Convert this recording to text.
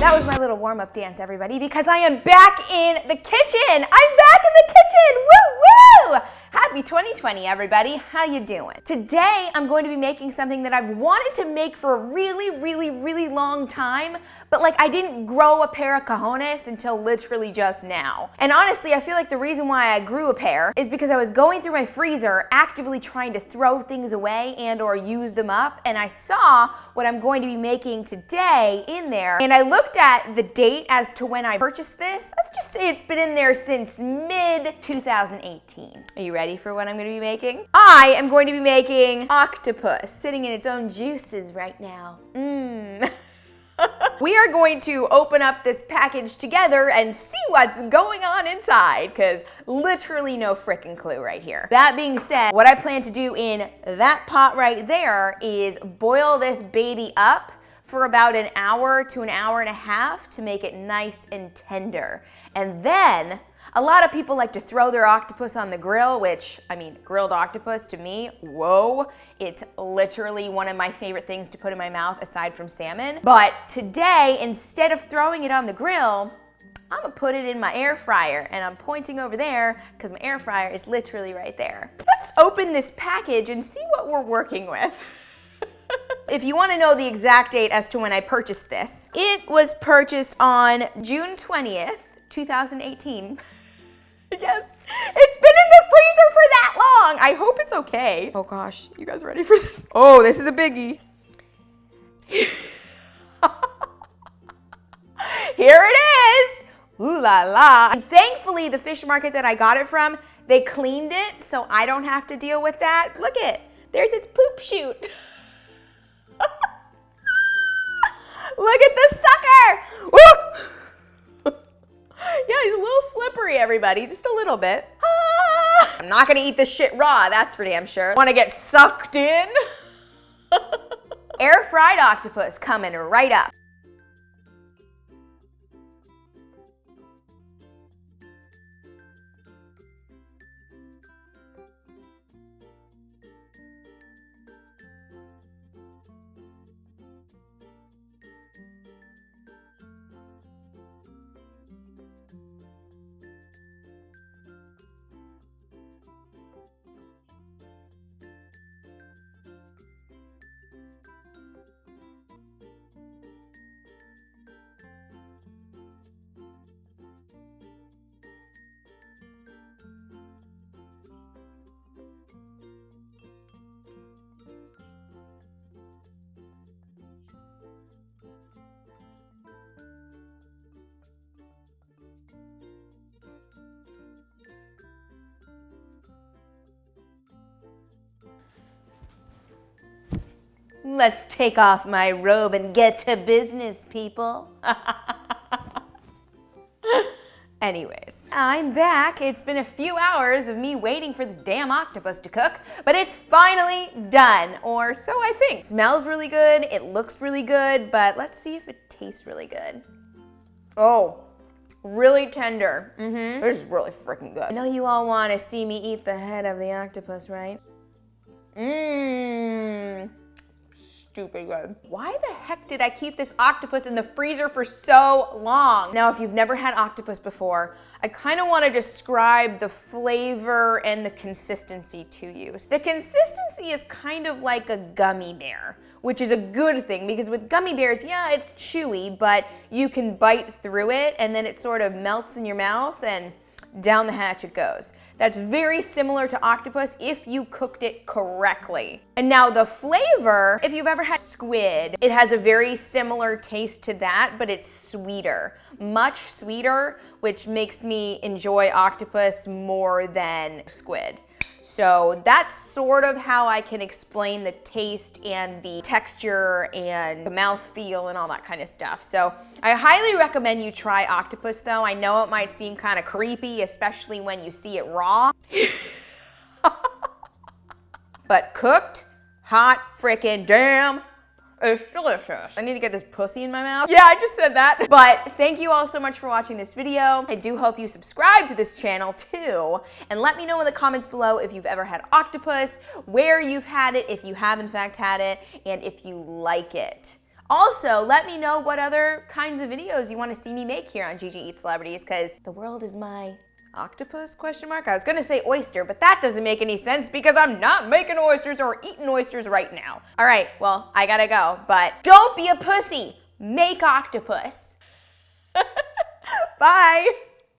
That was my little warm-up dance, everybody, because I am back in the kitchen. I'm back in the kitchen. Woo woo! Happy 2020, everybody. How you doing? Today, I'm going to be making something that I've wanted to make for a really long time, but like I didn't grow a pair of cojones until literally just now. And honestly, I feel like the reason why I grew a pair is because I was going through my freezer actively trying to throw things away and or use them up, and I saw what I'm going to be making today in there, and I looked at the date as to when I purchased this. Let's just say it's been in there since mid-2018. Are you ready for what I'm going to be making? I am going to be making octopus, sitting in its own juices right now. We are going to open up this package together and see what's going on inside, because literally no freaking clue right here. That being said, what I plan to do in that pot right there is boil this baby up for about an hour to an hour and a half to make it nice and tender. And then, a lot of people like to throw their octopus on the grill, which, I mean, grilled octopus to me, whoa, it's literally one of my favorite things to put in my mouth aside from salmon. But today, instead of throwing it on the grill, I'm gonna put it in my air fryer, and I'm pointing over there because my air fryer is literally right there. Let's open this package and see what we're working with. If you want to know the exact date as to when I purchased this, it was purchased on June 20th, 2018. Yes, it's been in the freezer for that long. I hope it's okay. Oh gosh, you guys ready for this? Oh, this is a biggie. Here it is. Ooh la la. And thankfully, the fish market that I got it from, they cleaned it, so I don't have to deal with that. Look it, there's its poop chute. Look at the sucker! Woo! Yeah, he's a little slippery, everybody, just a little bit. I'm not gonna eat this shit raw, that's for damn sure. Wanna get sucked in? Air fried octopus coming right up. Let's take off my robe and get to business, people. Anyways, I'm back. It's been a few hours of me waiting for this damn octopus to cook, but it's finally done, or so I think. It smells really good, it looks really good, but let's see if it tastes really good. Oh, really tender. This is really freaking good. I know you all want to see me eat the head of the octopus, right? Stupid good. Why the heck did I keep this octopus in the freezer for so long? Now, if you've never had octopus before, I kind of want to describe the flavor and the consistency to you. The consistency is kind of like a gummy bear, which is a good thing because with gummy bears, yeah, it's chewy, but you can bite through it and then it sort of melts in your mouth and down the hatch it goes. That's very similar to octopus if you cooked it correctly. And now the flavor, if you've ever had squid, it has a very similar taste to that, but it's sweeter, much sweeter, which makes me enjoy octopus more than squid. So that's sort of how I can explain the taste and the texture and the mouthfeel and all that kind of stuff. So I highly recommend you try octopus though. I know it might seem kind of creepy, especially when you see it raw. But cooked, hot freaking damn, it's delicious. I need to get this pussy in my mouth. Yeah, I just said that. But thank you all so much for watching this video. I do hope you subscribe to this channel too. And let me know in the comments below if you've ever had octopus, where you've had it, if you have in fact had it, and if you like it. Also, let me know what other kinds of videos you want to see me make here on GiGi Eats Celebrities, because the world is my octopus, question mark? I was gonna say oyster, but that doesn't make any sense because I'm not making oysters or eating oysters right now. All right, well, I gotta go, but don't be a pussy. Make octopus. Bye.